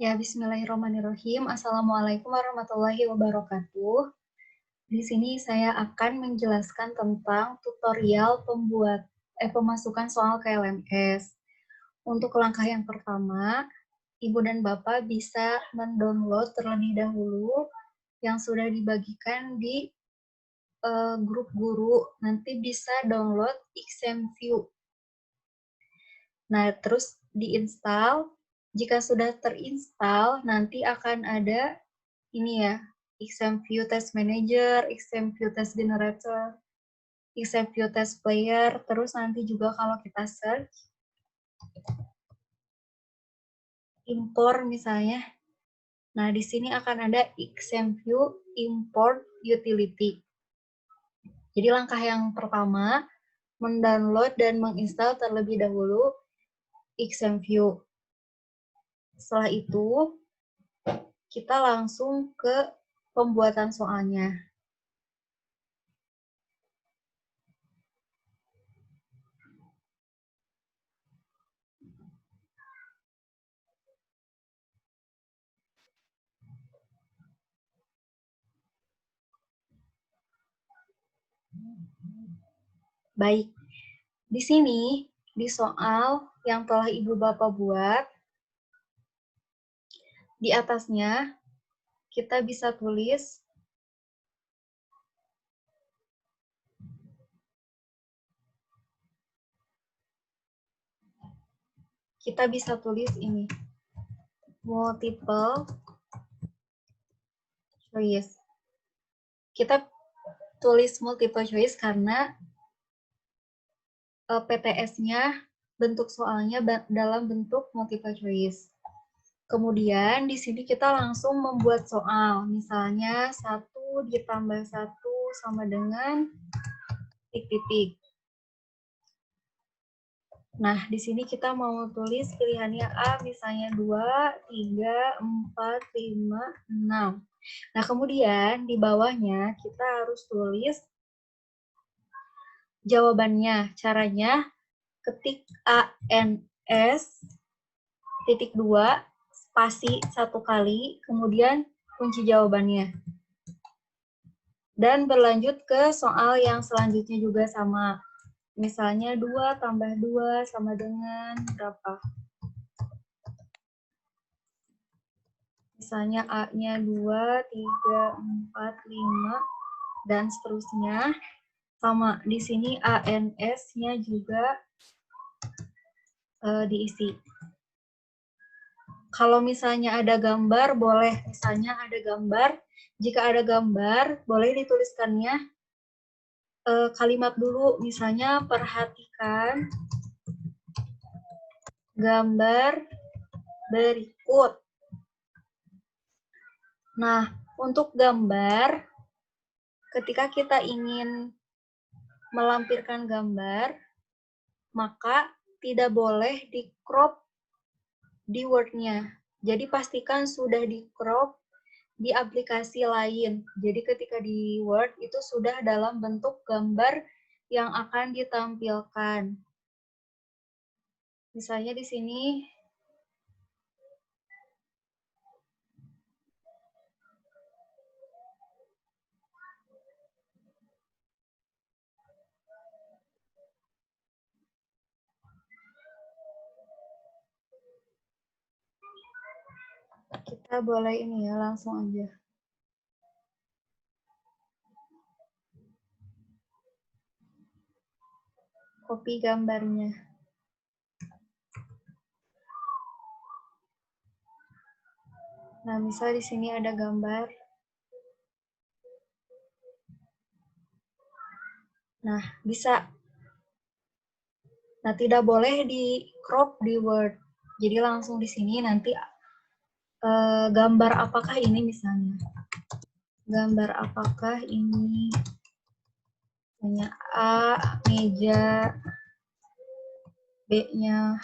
Ya, bismillahirrahmanirrahim. Assalamualaikum warahmatullahi wabarakatuh. Di sini saya akan menjelaskan tentang tutorial pemasukan soal KLMS. Untuk langkah yang pertama, Ibu dan Bapak bisa mendownload terlebih dahulu yang sudah dibagikan di grup guru. Nanti bisa download XMView. Nah, terus diinstal. Jika sudah terinstall, nanti akan ada ini ya, XMView Test Manager, XMView Test Generator, XMView Test Player, terus nanti juga kalau kita search, import misalnya, nah di sini akan ada XMView Import Utility. Jadi langkah yang pertama, mendownload dan menginstal terlebih dahulu XMView. Setelah itu, kita langsung ke pembuatan soalnya. Baik, di sini, di soal yang telah Ibu Bapak buat, di atasnya kita bisa tulis ini, multiple choice. Kita tulis multiple choice karena PTS-nya, bentuk soalnya dalam bentuk multiple choice. Kemudian di sini kita langsung membuat soal. Misalnya 1 ditambah 1 sama dengan titik-titik. Nah, di sini kita mau tulis pilihannya A, misalnya 2, 3, 4, 5, 6. Nah, kemudian di bawahnya kita harus tulis jawabannya. Caranya, ketik ANS, titik 2, spasi 1 kali, kemudian kunci jawabannya. Dan berlanjut ke soal yang selanjutnya juga sama. Misalnya 2 tambah 2 sama dengan berapa? Misalnya A-nya 2, 3, 4, 5, dan seterusnya. Sama, di sini ANS-nya juga diisi. Kalau misalnya ada gambar, boleh. Misalnya ada gambar, jika ada gambar, boleh dituliskannya kalimat dulu. Misalnya, perhatikan gambar berikut. Nah, untuk gambar, ketika kita ingin melampirkan gambar, maka tidak boleh di-crop di Word-nya. Jadi pastikan sudah di-crop di aplikasi lain. Jadi ketika di Word itu sudah dalam bentuk gambar yang akan ditampilkan. Misalnya di sini kita boleh ini ya, langsung aja. Copy gambarnya. Nah, misal di sini ada gambar. Nah, bisa. Nah, tidak boleh di crop di Word. Jadi langsung di sini nanti gambar apakah ini misalnya. Gambar apakah ini? Misalnya A, meja, B-nya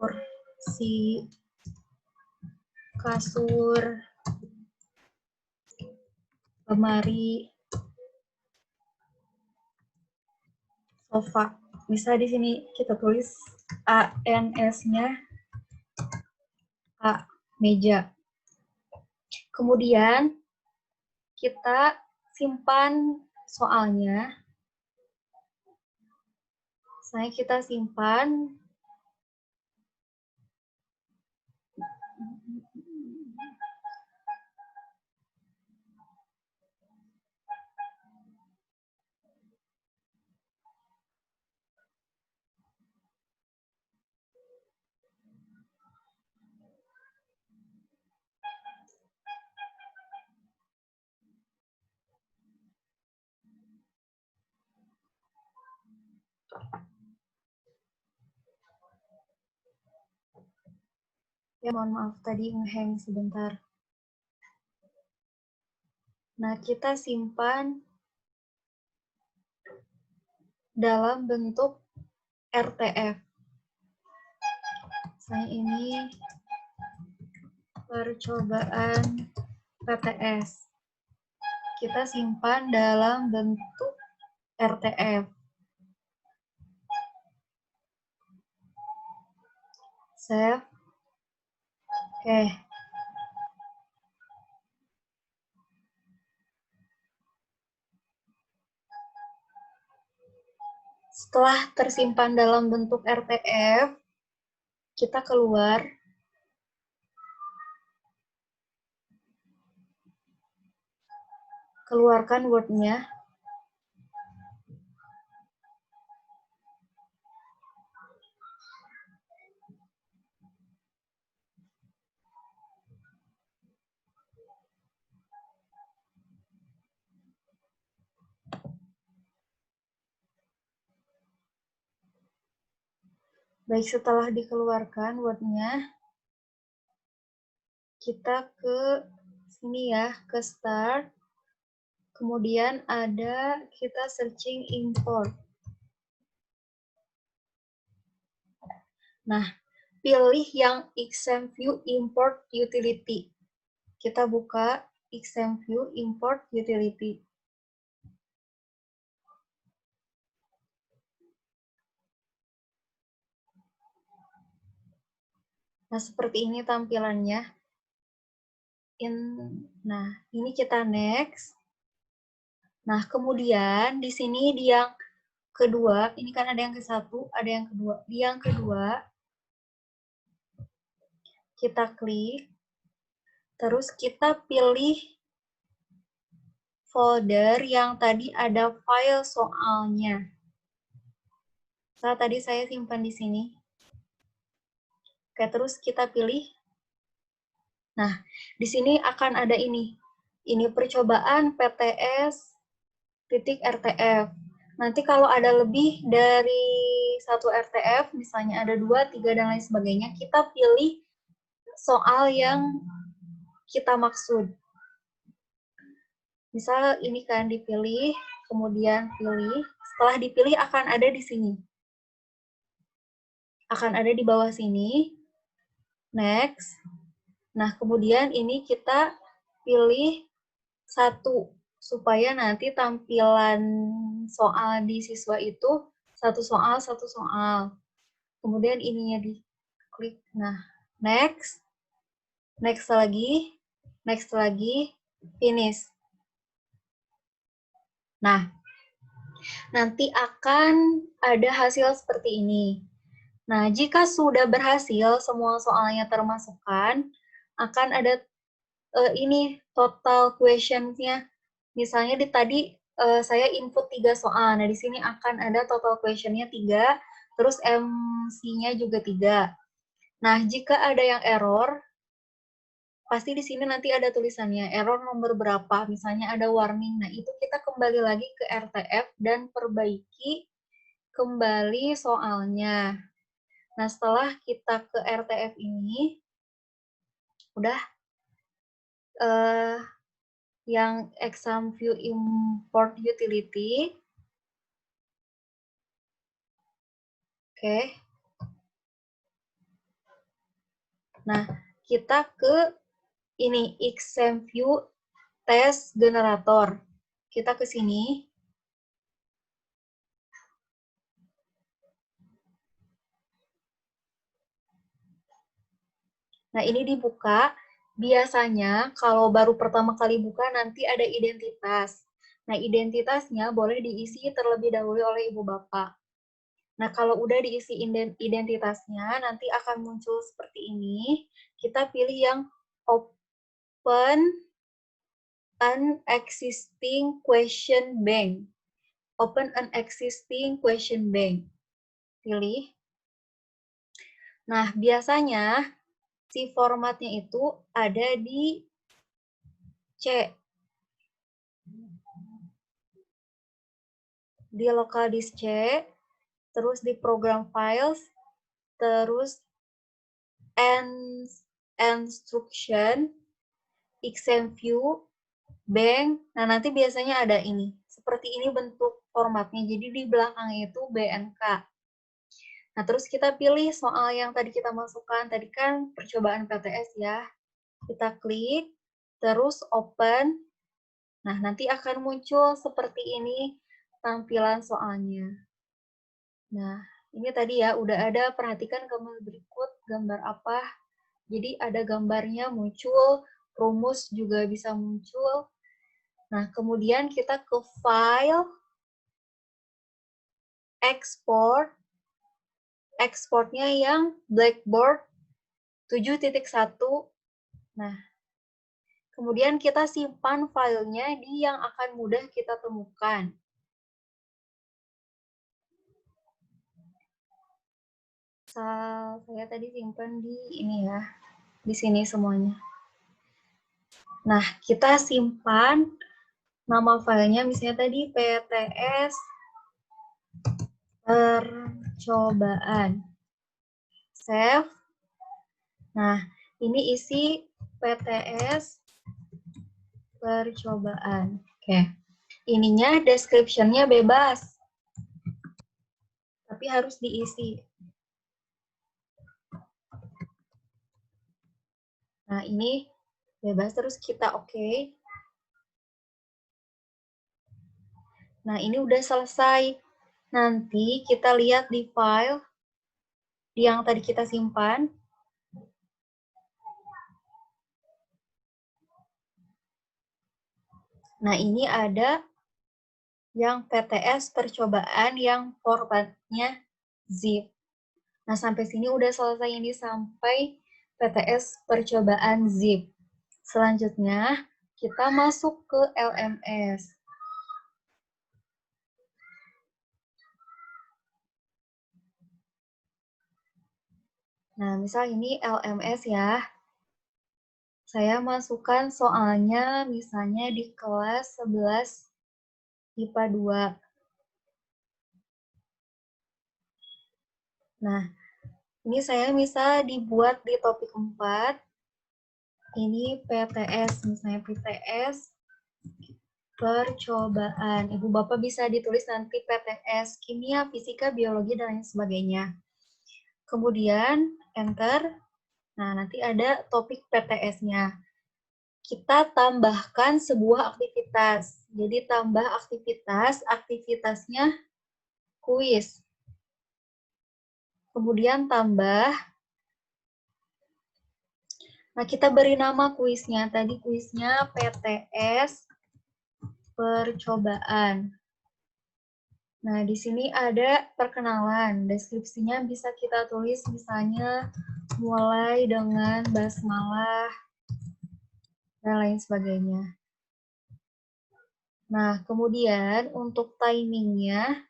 kursi, kasur, lemari, sofa. Bisa di sini kita tulis ANS-nya A. meja. Kemudian kita simpan soalnya. Misalnya kita simpan ya, mohon maaf tadi nge-hang sebentar. Nah, kita simpan dalam bentuk RTF. Misalnya ini percobaan PTS. Kita simpan dalam bentuk RTF. Save. Oke. Setelah tersimpan dalam bentuk RTF, kita keluar. Keluarkan Word-nya. Baik, setelah dikeluarkan Word-nya, kita ke sini ya, ke Start. Kemudian ada kita searching import. Nah, pilih yang XAMPView Import Utility. Kita buka XAMPView Import Utility. Nah, seperti ini tampilannya. Nah, ini kita next. Nah, kemudian di sini di yang kedua, ini kan ada yang ke satu, ada yang kedua. Di yang kedua, kita klik, terus kita pilih folder yang tadi ada file soalnya. Tadi saya simpan di sini. Oke, terus kita pilih. Nah, di sini akan ada ini. Ini percobaan PTS .rtf. Nanti kalau ada lebih dari satu RTF, misalnya ada 2, 3, dan lain sebagainya, kita pilih soal yang kita maksud. Misal ini kan dipilih, kemudian pilih. Setelah dipilih akan ada di sini. Akan ada di bawah sini. Next. Nah, kemudian ini kita pilih satu, supaya nanti tampilan soal di siswa itu satu soal. Kemudian ininya diklik. Nah, next. Next lagi. Next lagi. Finish. Nah, nanti akan ada hasil seperti ini. Nah, jika sudah berhasil, semua soalnya termasukkan, akan ada ini total questions-nya. Misalnya tadi saya input 3 soal. Nah, di sini akan ada total question-nya 3, terus MC-nya juga 3. Nah, jika ada yang error, pasti di sini nanti ada tulisannya, error nomor berapa, misalnya ada warning. Nah, itu kita kembali lagi ke RTF dan perbaiki kembali soalnya. Nah, setelah kita ke RTF ini, udah yang XAMPView Import Utility. Oke. Nah, kita ke ini, XAMPView Test Generator. Kita ke sini. Nah, ini dibuka. Biasanya kalau baru pertama kali buka nanti ada identitas. Nah, identitasnya boleh diisi terlebih dahulu oleh Ibu Bapak. Nah, kalau udah diisi identitasnya, nanti akan muncul seperti ini. Kita pilih yang Open an existing question bank. Open an existing question bank. Pilih. Nah, biasanya si formatnya itu ada di C. Di local disk C, terus di program files, terus instruction, XMView, bank. Nah, nanti biasanya ada ini. Seperti ini bentuk formatnya. Jadi di belakangnya itu BNK. Nah, terus kita pilih soal yang tadi kita masukkan. Tadi kan percobaan PTS ya. Kita klik, terus open. Nah, nanti akan muncul seperti ini tampilan soalnya. Nah, ini tadi ya, udah ada, perhatikan gambar berikut, gambar apa. Jadi ada gambarnya muncul, rumus juga bisa muncul. Nah, kemudian kita ke file, export, exportnya yang Blackboard 7.1. Nah, kemudian kita simpan filenya di yang akan mudah kita temukan. Saya tadi simpan di ini ya, di sini semuanya. Nah, kita simpan nama filenya, misalnya tadi PTS percobaan. Save. Nah, ini isi PTS percobaan. Oke. Ininya description-nya bebas. Tapi harus diisi. Nah, ini bebas, terus kita oke. Nah, ini udah selesai. Nanti kita lihat di file yang tadi kita simpan. Nah, ini ada yang PTS percobaan yang formatnya zip. Nah, sampai sini udah selesai ini sampai PTS percobaan zip. Selanjutnya, kita masuk ke LMS. Nah, misal ini LMS ya. Saya masukkan soalnya misalnya di kelas 11 IPA 2. Nah, ini saya bisa dibuat di topik 4. Ini PTS, misalnya PTS percobaan. Ibu Bapak bisa ditulis nanti PTS kimia, fisika, biologi, dan lain sebagainya. Kemudian enter. Nah, nanti ada topik PTS-nya. Kita tambahkan sebuah aktivitas. Jadi tambah aktivitas, aktivitasnya kuis. Kemudian tambah. Nah, kita beri nama kuisnya. Tadi kuisnya PTS percobaan. Nah, di sini ada perkenalan. Deskripsinya bisa kita tulis misalnya mulai dengan basmalah dan lain sebagainya. Nah, kemudian untuk timingnya,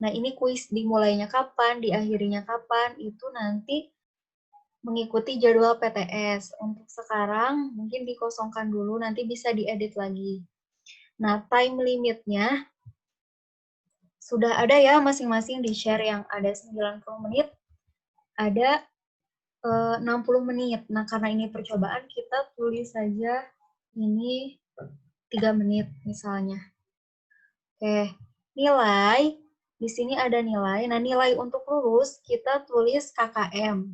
nah ini kuis dimulainya kapan, diakhirinya kapan, itu nanti mengikuti jadwal PTS. Untuk sekarang mungkin dikosongkan dulu, nanti bisa diedit lagi. Nah, time limitnya sudah ada ya masing-masing di share, yang ada 90 menit, ada 60 menit. Nah, karena ini percobaan, kita tulis saja ini 3 menit misalnya. Oke, nilai. Di sini ada nilai. Nah, nilai untuk lulus, kita tulis KKM.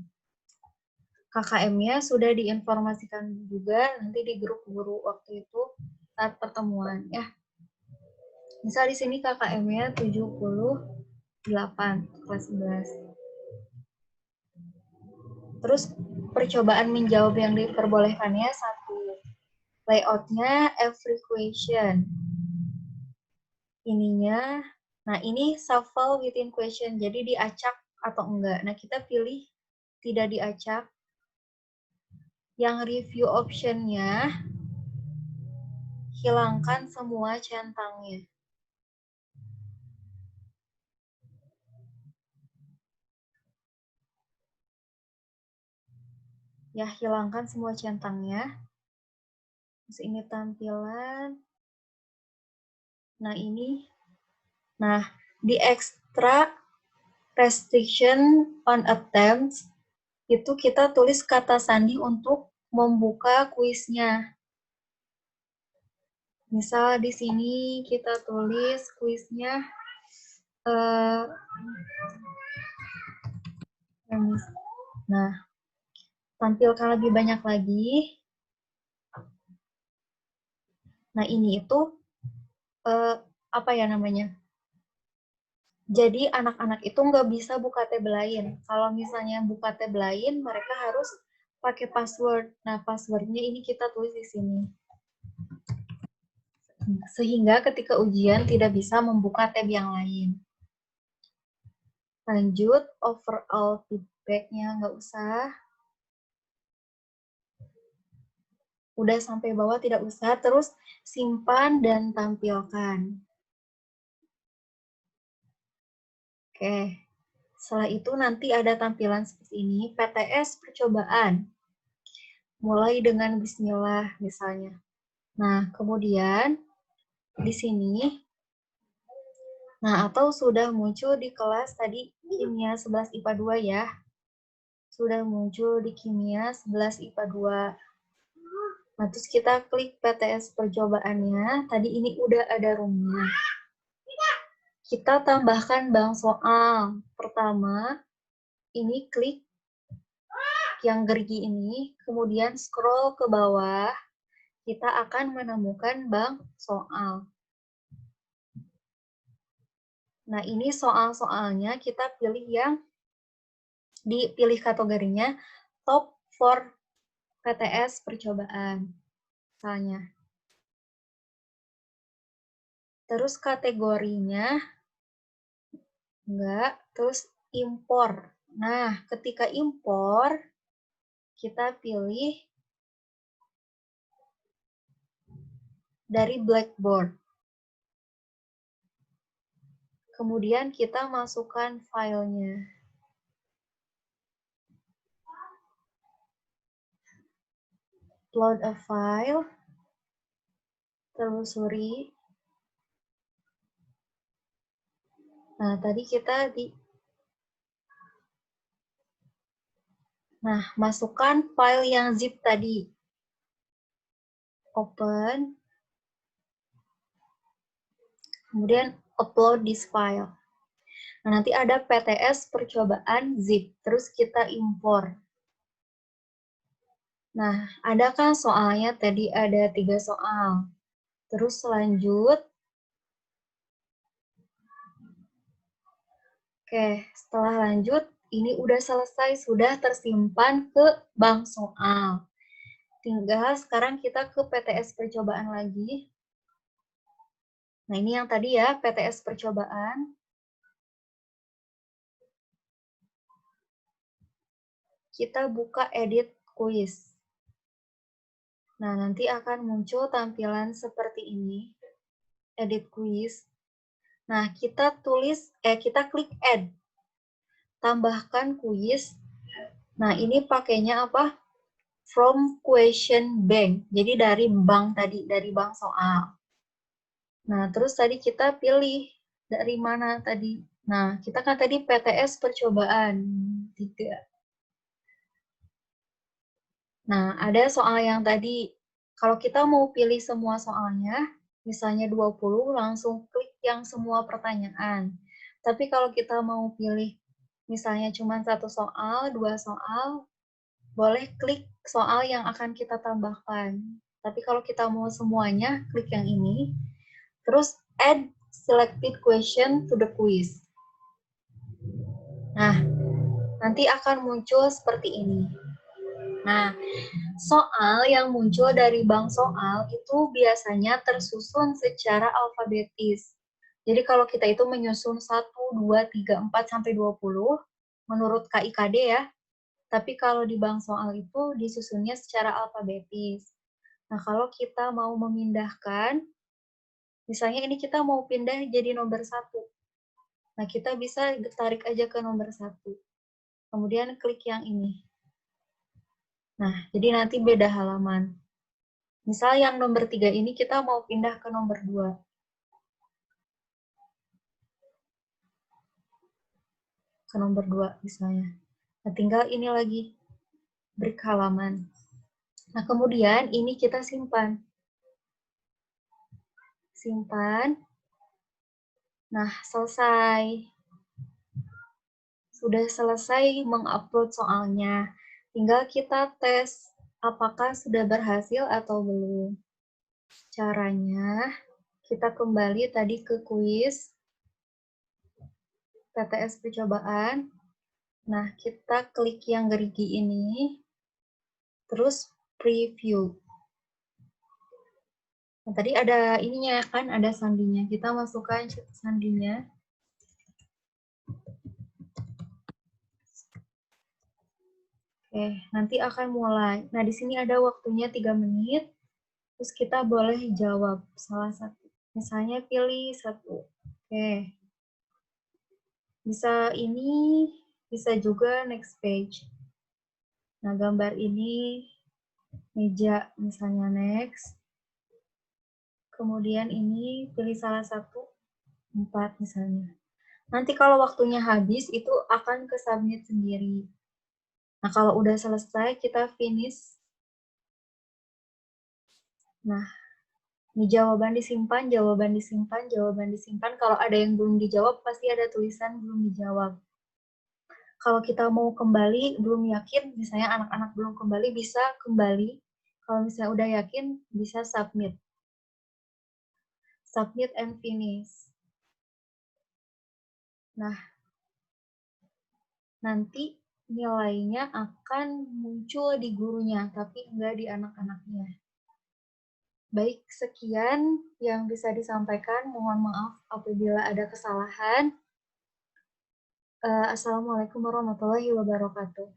KKM-nya sudah diinformasikan juga nanti di grup guru waktu itu saat pertemuan ya. Misal di sini KKM-nya 78 kelas 11. Terus percobaan menjawab yang diperbolehkannya 1. Layoutnya every question. Ininya, nah ini shuffle within question, jadi diacak atau enggak. Nah kita pilih tidak diacak. Yang review optionnya, hilangkan semua centangnya. Ya, hilangkan semua centangnya. Terus ini tampilan. Nah, ini. Nah, di extra restriction on attempts, itu kita tulis kata sandi untuk membuka kuisnya. Misal di sini kita tulis kuisnya nah, tampilkan lebih banyak lagi. Nah, ini itu apa ya namanya? Jadi anak-anak itu nggak bisa buka tab lain. Kalau misalnya buka tab lain, mereka harus pakai password. Nah, passwordnya ini kita tulis di sini. Sehingga ketika ujian tidak bisa membuka tab yang lain. Lanjut, overall feedback-nya nggak usah. Udah sampai bawah tidak usah. Terus simpan dan tampilkan. Oke. Setelah itu nanti ada tampilan seperti ini, PTS percobaan. Mulai dengan bismillah misalnya. Nah, kemudian di sini, nah atau sudah muncul di kelas tadi kimia 11 IPA 2 ya. Sudah muncul di kimia 11 IPA 2. Nah, terus kita klik PTS percobaannya. Tadi ini udah ada roomnya. Kita tambahkan bank soal. Pertama, ini klik yang gergi ini, kemudian scroll ke bawah, kita akan menemukan bank soal. Nah, ini soal-soalnya kita pilih yang dipilih kategorinya top for PTS percobaan. Misalnya. Terus kategorinya enggak, terus impor. Nah, ketika impor kita pilih dari Blackboard. Kemudian kita masukkan filenya. Upload a file. Telusuri. Nah, tadi kita Nah, masukkan file yang zip tadi. Open. Kemudian upload this file. Nah, nanti ada PTS percobaan zip. Terus kita impor. Nah, ada kan soalnya tadi ada 3 soal. Terus lanjut. Oke, setelah lanjut, ini udah selesai, sudah tersimpan ke bank soal. Tinggal sekarang kita ke PTS percobaan lagi. Nah, ini yang tadi ya, PTS percobaan. Kita buka edit quiz. Nah, nanti akan muncul tampilan seperti ini. Edit quiz. Nah, kita klik add. Tambahkan quiz. Nah, ini pakainya apa? From question bank. Jadi dari bank tadi, dari bank soal. Nah, terus tadi kita pilih dari mana tadi. Nah, kita kan tadi PTS percobaan 3. Nah, ada soal yang tadi, kalau kita mau pilih semua soalnya, misalnya 20, langsung klik yang semua pertanyaan. Tapi kalau kita mau pilih misalnya cuma 1 soal, 2 soal, boleh klik soal yang akan kita tambahkan. Tapi kalau kita mau semuanya, klik yang ini. Terus add selected question to the quiz. Nah, nanti akan muncul seperti ini. Nah, soal yang muncul dari bank soal itu biasanya tersusun secara alfabetis. Jadi kalau kita itu menyusun 1, 2, 3, 4, sampai 20, menurut KIKD ya, tapi kalau di bank soal itu disusunnya secara alfabetis. Nah, kalau kita mau memindahkan, misalnya ini kita mau pindah jadi nomor 1. Nah, kita bisa tarik aja ke nomor 1. Kemudian klik yang ini. Nah, jadi nanti beda halaman. Misal yang nomor 3 ini kita mau pindah ke nomor 2. Ke nomor 2 misalnya. Nah, tinggal ini lagi, break halaman. Nah, kemudian ini kita simpan. Simpan. Nah, selesai. Sudah selesai mengupload soalnya. Tinggal kita tes apakah sudah berhasil atau belum. Caranya, kita kembali tadi ke kuis TTS percobaan. Nah, kita klik yang gerigi ini, terus preview. Nah, tadi ada ininya kan, ada sandinya. Kita masukkan sandinya. Oke, nanti akan mulai. Nah, di sini ada waktunya 3 menit. Terus kita boleh jawab salah satu. Misalnya pilih satu. Oke. Bisa ini, bisa juga next page. Nah, gambar ini meja, misalnya next. Kemudian ini pilih salah satu, 4 misalnya. Nanti kalau waktunya habis, itu akan ke submit sendiri. Nah, kalau udah selesai, kita finish. Nah, ini jawaban disimpan, jawaban disimpan, jawaban disimpan. Kalau ada yang belum dijawab, pasti ada tulisan belum dijawab. Kalau kita mau kembali, belum yakin, misalnya anak-anak belum kembali, bisa kembali. Kalau misalnya udah yakin, bisa submit. Submit and finish. Nah, nanti nilainya akan muncul di gurunya, tapi enggak di anak-anaknya. Baik, sekian yang bisa disampaikan. Mohon maaf apabila ada kesalahan. Assalamualaikum warahmatullahi wabarakatuh.